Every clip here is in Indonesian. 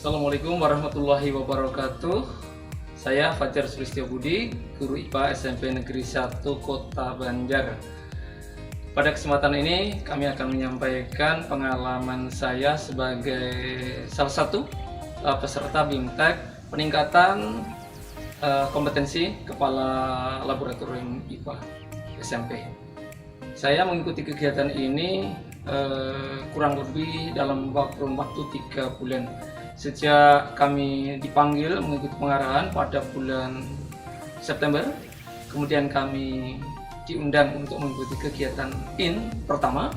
Assalamualaikum warahmatullahi wabarakatuh. Saya Fajar Sulistyo Budi, Guru IPA SMP Negeri 1 Kota Banjar. Pada kesempatan ini kami akan menyampaikan pengalaman saya sebagai salah satu peserta BIMTEK peningkatan kompetensi Kepala Laboratorium IPA SMP. Saya mengikuti kegiatan ini kurang lebih dalam waktu 3 bulan. Sejak kami dipanggil mengikuti pengarahan pada bulan September, kemudian kami diundang untuk mengikuti kegiatan IN pertama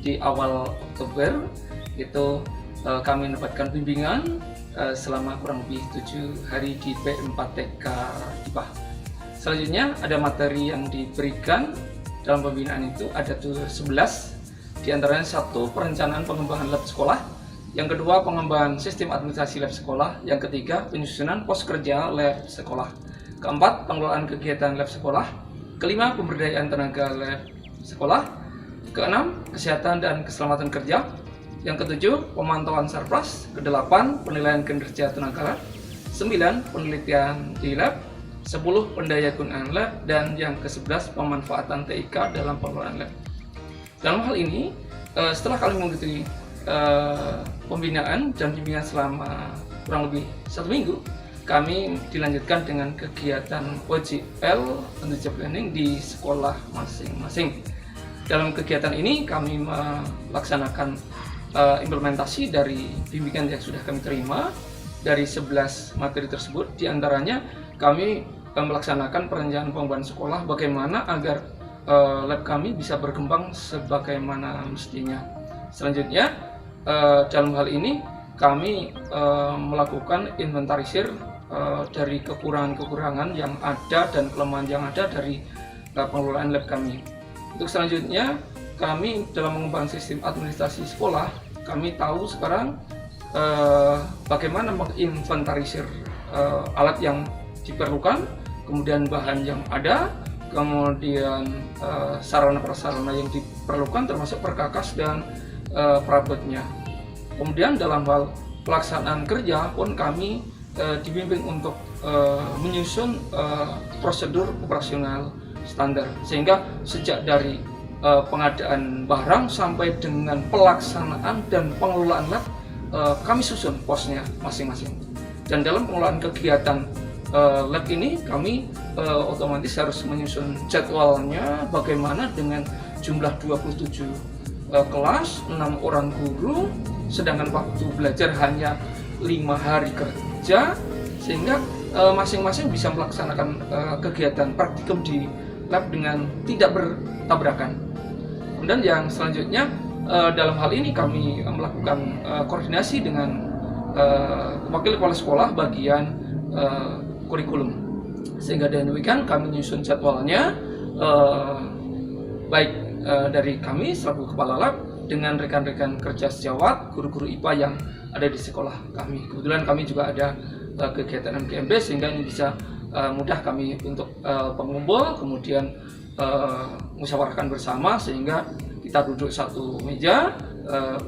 di awal Oktober. Itu kami mendapatkan bimbingan selama kurang lebih 7 hari di P4TK IPA. Selanjutnya ada materi yang diberikan dalam pembinaan itu ada 11, diantaranya 1 perencanaan pengembangan lab sekolah, yang kedua pengembangan sistem administrasi lab sekolah, yang ketiga penyusunan pos kerja lab sekolah, keempat pengelolaan kegiatan lab sekolah, kelima pemberdayaan tenaga lab sekolah, keenam kesehatan dan keselamatan kerja, yang ketujuh pemantauan surplus, kedelapan penilaian kinerja tenaga lab, 9 penelitian di lab, 10 pendayagunaan lab, dan yang ke-11 pemanfaatan TIK dalam pengelolaan lab. Dalam hal ini, setelah kami mengikuti pembinaan dan bimbingan selama kurang lebih 1 minggu, kami dilanjutkan dengan kegiatan OJL on the job learning di sekolah masing-masing. Dalam kegiatan ini kami melaksanakan implementasi dari bimbingan yang sudah kami terima dari 11 materi tersebut. Di antaranya kami melaksanakan perencanaan pengembangan sekolah bagaimana agar lab kami bisa berkembang sebagaimana mestinya. Selanjutnya dalam hal ini kami melakukan inventarisir dari kekurangan-kekurangan yang ada dan kelemahan yang ada dari pengelolaan lab kami. Untuk selanjutnya kami dalam mengembangkan sistem administrasi sekolah, kami tahu sekarang bagaimana menginventarisir alat yang diperlukan, kemudian bahan yang ada, kemudian sarana-prasarana yang diperlukan termasuk perkakas dan perabotnya. Kemudian dalam hal pelaksanaan kerja pun kami dibimbing untuk menyusun prosedur operasional standar, sehingga sejak dari pengadaan barang sampai dengan pelaksanaan dan pengelolaan lab kami susun posnya masing-masing. Dan dalam pengelolaan kegiatan lab ini kami otomatis harus menyusun jadwalnya bagaimana dengan jumlah 27 kelas, 6 orang guru, sedangkan waktu belajar hanya 5 hari kerja, sehingga masing-masing bisa melaksanakan kegiatan praktikum di lab dengan tidak bertabrakan. Kemudian yang selanjutnya dalam hal ini kami melakukan koordinasi dengan wakil kepala sekolah bagian kurikulum, sehingga dengan demikian kami menyusun jadwalnya baik dari kami selaku kepala lab dengan rekan-rekan kerja sejawat, guru-guru IPA yang ada di sekolah kami. Kebetulan kami juga ada kegiatan MGMB, sehingga ini bisa mudah kami untuk pengumpul, kemudian musyawarahkan bersama sehingga kita duduk satu meja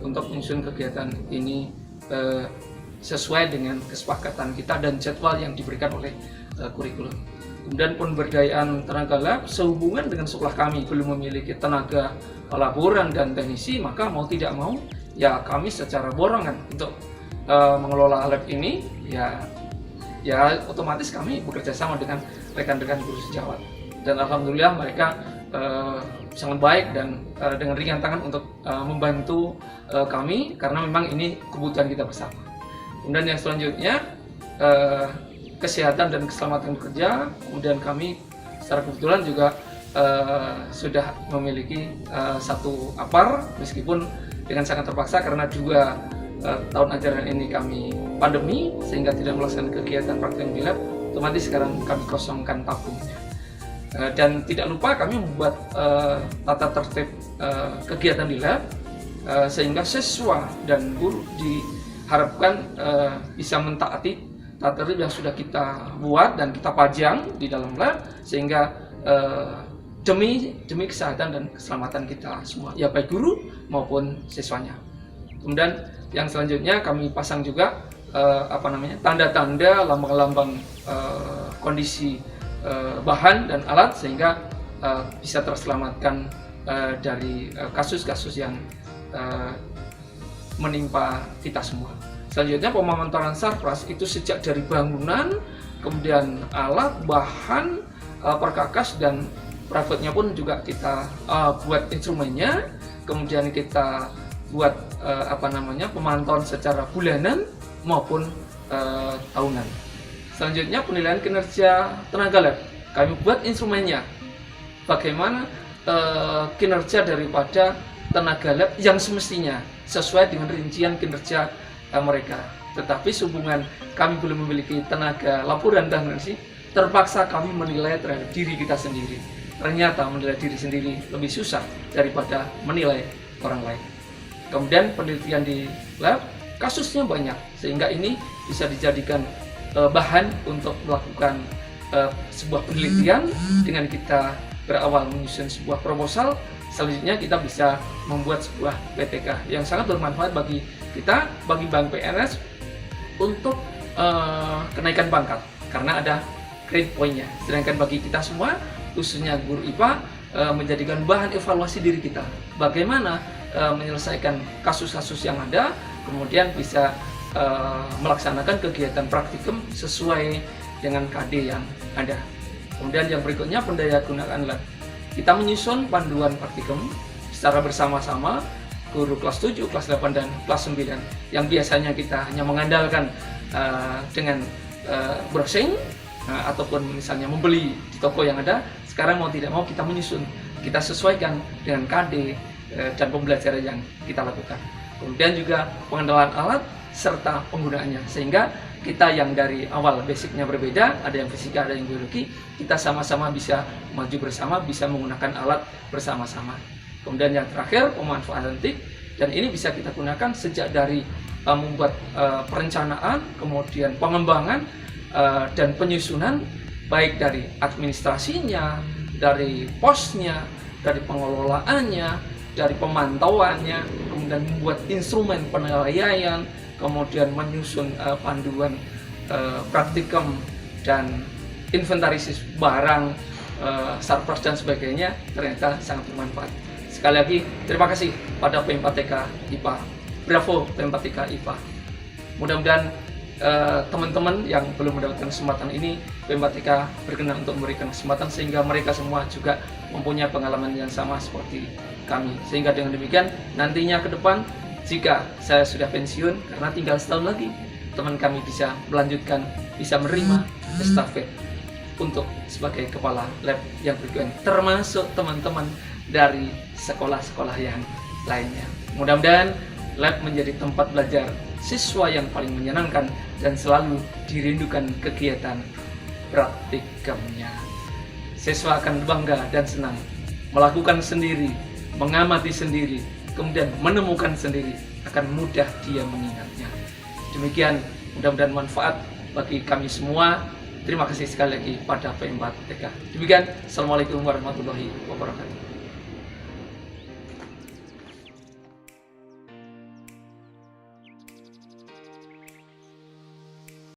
untuk menyusun kegiatan ini sesuai dengan kesepakatan kita dan jadwal yang diberikan oleh kurikulum. Kemudian pemberdayaan tenaga lab sehubungan dengan sekolah kami belum memiliki tenaga laboran dan teknisi, maka mau tidak mau ya kami secara borongan untuk mengelola lab ini ya otomatis kami bekerja sama dengan rekan-rekan guru sejawat, dan alhamdulillah mereka sangat baik dan dengan ringan tangan untuk membantu kami karena memang ini kebutuhan kita bersama. Kemudian yang selanjutnya kesehatan dan keselamatan kerja, kemudian kami secara kebetulan juga sudah memiliki satu APAR meskipun dengan sangat terpaksa karena juga tahun ajaran ini kami pandemi sehingga tidak melaksanakan kegiatan praktek di lab, otomatis sekarang kami kosongkan tabungnya. Dan tidak lupa kami membuat tata tertib kegiatan di lab sehingga siswa dan guru diharapkan bisa mentaati tata tertib yang sudah kita buat dan kita pajang di dalam lab, sehingga demi kesehatan dan keselamatan kita semua, ya baik guru maupun siswanya. Kemudian yang selanjutnya kami pasang juga tanda-tanda, lambang-lambang kondisi bahan dan alat sehingga bisa terselamatkan dari kasus-kasus yang menimpa kita semua. Selanjutnya pemantauan sarpras itu sejak dari bangunan, kemudian alat, bahan, perkakas, dan perabotnya pun juga kita buat instrumennya, kemudian kita buat pemantauan secara bulanan maupun tahunan. Selanjutnya penilaian kinerja tenaga lab, kami buat instrumennya, bagaimana kinerja daripada tenaga lab yang semestinya sesuai dengan rincian kinerja mereka. Tetapi sehubungan kami belum memiliki tenaga laporan dan terpaksa kami menilai terhadap diri kita sendiri. Ternyata menilai diri sendiri lebih susah daripada menilai orang lain. Kemudian penelitian di lab kasusnya banyak, sehingga ini bisa dijadikan bahan untuk melakukan sebuah penelitian. Dengan kita berawal menyusun sebuah proposal, selanjutnya kita bisa membuat sebuah PTK yang sangat bermanfaat bagi kita, bagi Bank PNS untuk kenaikan pangkat karena ada grade point-nya. Sedangkan bagi kita semua, khususnya guru IPA, menjadikan bahan evaluasi diri kita, bagaimana menyelesaikan kasus-kasus yang ada, kemudian bisa melaksanakan kegiatan praktikum sesuai dengan KD yang ada. Kemudian yang berikutnya pendayagunaan lab. Kita menyusun panduan praktikum secara bersama-sama, guru kelas 7, kelas 8, dan kelas 9, yang biasanya kita hanya mengandalkan dengan browsing ataupun misalnya membeli di toko yang ada. Sekarang mau tidak mau kita menyusun, kita sesuaikan dengan KD dan pembelajaran yang kita lakukan. Kemudian juga pengenalan alat serta penggunaannya, sehingga kita yang dari awal basicnya berbeda, ada yang fisika, ada yang biologi, kita sama-sama bisa maju bersama, bisa menggunakan alat bersama-sama. Kemudian yang terakhir pemanfaatan TIK, dan ini bisa kita gunakan sejak dari membuat perencanaan, kemudian pengembangan dan penyusunan, baik dari administrasinya, dari posnya, dari pengelolaannya, dari pemantauannya, kemudian membuat instrumen penilaian, kemudian menyusun panduan praktikum dan inventarisasi barang, sarpras dan sebagainya, ternyata sangat bermanfaat. Sekali lagi terima kasih pada P4TK IPA. Bravo P4TK IPA. Mudah-mudahan teman-teman yang belum mendapatkan kesempatan ini, P4TK berkenan untuk memberikan kesempatan sehingga mereka semua juga mempunyai pengalaman yang sama seperti kami. Sehingga dengan demikian nantinya ke depan, jika saya sudah pensiun, karena tinggal setahun lagi, teman kami bisa melanjutkan, bisa menerima estafet untuk sebagai kepala lab yang berikutnya, termasuk teman-teman dari sekolah-sekolah yang lainnya. Mudah-mudahan lab menjadi tempat belajar siswa yang paling menyenangkan dan selalu dirindukan kegiatan praktikumnya. Siswa akan bangga dan senang melakukan sendiri, mengamati sendiri, kemudian menemukan sendiri, akan mudah dia mengingatnya. Demikian, mudah-mudahan manfaat bagi kami semua. Terima kasih sekali lagi pada P4TK. Demikian, Assalamualaikum warahmatullahi wabarakatuh.